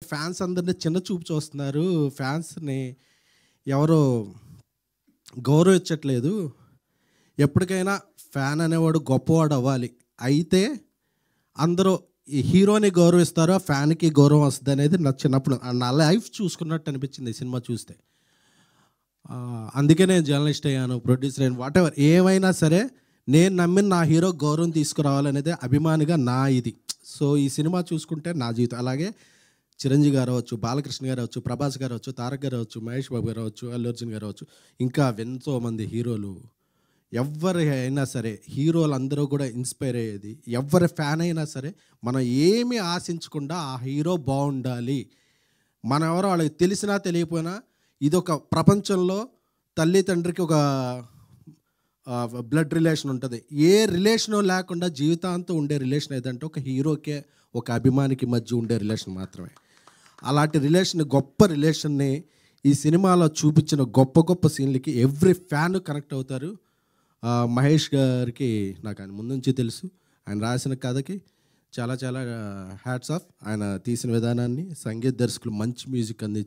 Fans అందరిని చిన్న చూపు చూస్తున్నారు. ఫ్యాన్స్‌ని ఎవరు గౌరవించట్లేదు. ఎప్పటికైనా ఫ్యాన్ అనేవాడు గొప్పవాడు అవ్వాలి. అయితే అందరూ ఈ హీరోని గౌరవిస్తారో, ఫ్యాన్‌కి గౌరవం వస్తదనేది నాకు చిన్నప్పుడు నా లైఫ్ చూసుకున్నట్టు అనిపించింది ఈ సినిమా చూస్తే. అందుకే నేను జర్నలిస్ట్ అయ్యాను, ప్రొడ్యూసర్ అయ్యాను, వాటెవర్ ఏమైనా సరే నేను నమ్మిన నా హీరో గౌరవం తీసుకురావాలనేదే అభిమానిగా నా ఇది. సో ఈ సినిమా చూసుకుంటే నా జీవితం. అలాగే చిరంజీవి గారు అవ్వచ్చు, బాలకృష్ణ గారు అవ్వచ్చు, ప్రభాస్ గారు అవ్వచ్చు, తారక్ గారు అవ్వచ్చు, మహేష్ బాబు గారు అవ్వచ్చు, అల్లు అర్జున్ గారు అవ్వచ్చు, ఇంకా ఎంతోమంది హీరోలు. ఎవరి అయినా సరే హీరోలందరూ కూడా ఇన్స్పైర్ అయ్యేది. ఎవరి ఫ్యాన్ అయినా సరే మనం ఏమీ ఆశించకుండా ఆ హీరో బాగుండాలి. మనం ఎవరో వాళ్ళకి తెలిసినా తెలియకపోయినా ఇదొక ప్రపంచంలో తల్లి తండ్రికి ఒక బ్లడ్ రిలేషన్ ఉంటుంది. ఏ రిలేషను లేకుండా జీవితాంతం ఉండే రిలేషన్ ఏదంటే ఒక హీరోకే ఒక అభిమానికి మధ్య ఉండే రిలేషన్ మాత్రమే. అలాంటి రిలేషన్, గొప్ప రిలేషన్ని ఈ సినిమాలో చూపించిన గొప్ప గొప్ప సీన్లకి ఎవ్రీ ఫ్యాన్ కనెక్ట్ అవుతారు. మహేష్ గారికి నాకు ఆయన ముందు నుంచి తెలుసు. ఆయన రాసిన కథకి చాలా చాలా హ్యాట్స్ ఆఫ్. ఆయన తీసిన విధానాన్ని, సంగీత దర్శకులు మంచి మ్యూజిక్ అందించి